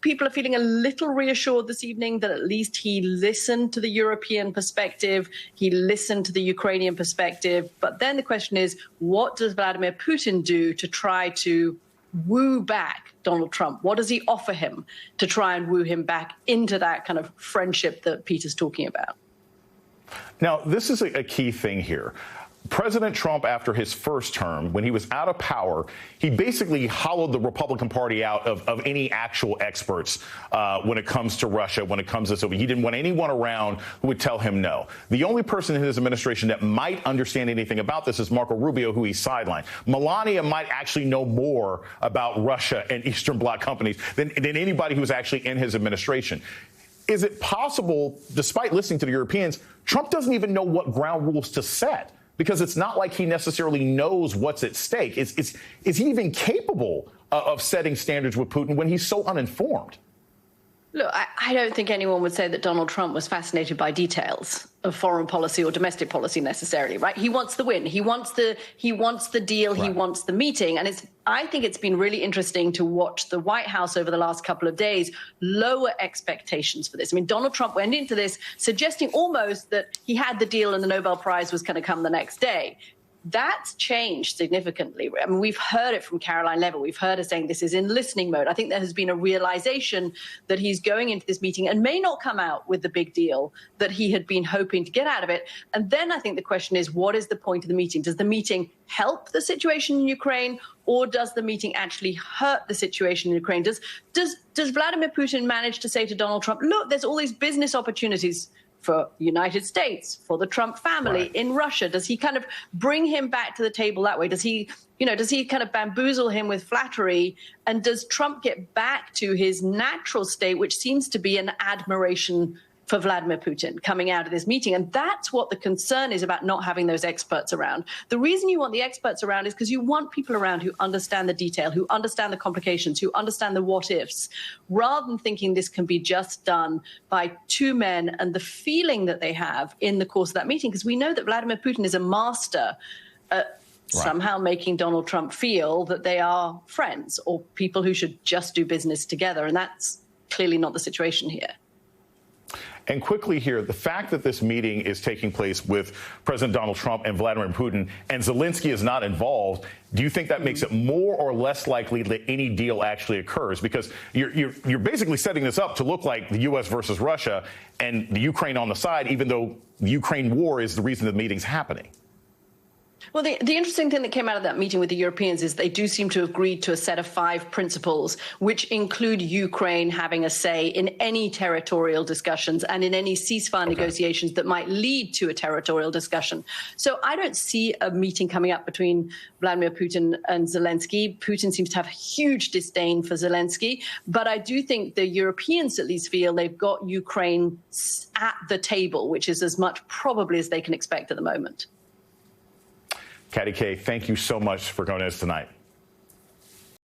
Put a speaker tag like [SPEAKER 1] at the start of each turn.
[SPEAKER 1] people are feeling a little reassured this evening that at least he listened to the European perspective, he listened to the Ukrainian perspective. But then the question is, what does Vladimir Putin do to try to woo back Donald Trump? What does he offer him to try and woo him back into that kind of friendship that Peter's talking about?
[SPEAKER 2] Now, this is a key thing here. President Trump, after his first term, when he was out of power, he basically hollowed the Republican Party out of any actual experts when it comes to Russia, when it comes to Soviet. He didn't want anyone around who would tell him no. The only person in his administration that might understand anything about this is Marco Rubio, who he sidelined. Melania might actually know more about Russia and Eastern Bloc companies than anybody who was actually in his administration. Is it possible, despite listening to the Europeans, Trump doesn't even know what ground rules to set? Because it's not like he necessarily knows what's at stake. Is he even capable of setting standards with Putin when he's so uninformed?
[SPEAKER 1] Look, I don't think anyone would say that Donald Trump was fascinated by details of foreign policy or domestic policy necessarily, right? He wants the win. He wants the deal. Right. He wants the meeting. And I think it's been really interesting to watch the White House over the last couple of days lower expectations for this. I mean, Donald Trump went into this suggesting almost that he had the deal and the Nobel Prize was going to come the next day. That's changed significantly. I mean, we've heard it from Caroline Levitt. We've heard her saying this is in listening mode. I think there has been a realization that he's going into this meeting and may not come out with the big deal that he had been hoping to get out of it. And then I think the question is, what is the point of the meeting? Does the meeting help the situation in Ukraine, or does the meeting actually hurt the situation in Ukraine? Does Vladimir Putin manage to say to Donald Trump, look, there's all these business opportunities for the United States, for the Trump family, right, in Russia? Does he kind of bring him back to the table that way? Does he kind of bamboozle him with flattery? And does Trump get back to his natural state, which seems to be an admiration for Vladimir Putin coming out of this meeting? And that's what the concern is about not having those experts around. The reason you want the experts around is because you want people around who understand the detail, who understand the complications, who understand the what ifs, rather than thinking this can be just done by two men and the feeling that they have in the course of that meeting. Because we know that Vladimir Putin is a master at somehow making Donald Trump feel that they are friends or people who should just do business together. And that's clearly not the situation here.
[SPEAKER 2] And quickly here, the fact that this meeting is taking place with President Donald Trump and Vladimir Putin and Zelensky is not involved, do you think that makes it more or less likely that any deal actually occurs? Because you're basically setting this up to look like the U.S. versus Russia and the Ukraine on the side, even though the Ukraine war is the reason the meeting's happening.
[SPEAKER 1] Well, the interesting thing that came out of that meeting with the Europeans is they do seem to have agreed to a set of 5 principles, which include Ukraine having a say in any territorial discussions and in any ceasefire negotiations that might lead to a territorial discussion. So I don't see a meeting coming up between Vladimir Putin and Zelensky. Putin seems to have huge disdain for Zelensky, but I do think the Europeans at least feel they've got Ukraine at the table, which is as much probably as they can expect at the moment.
[SPEAKER 2] Katty Kay, thank you so much for joining us tonight.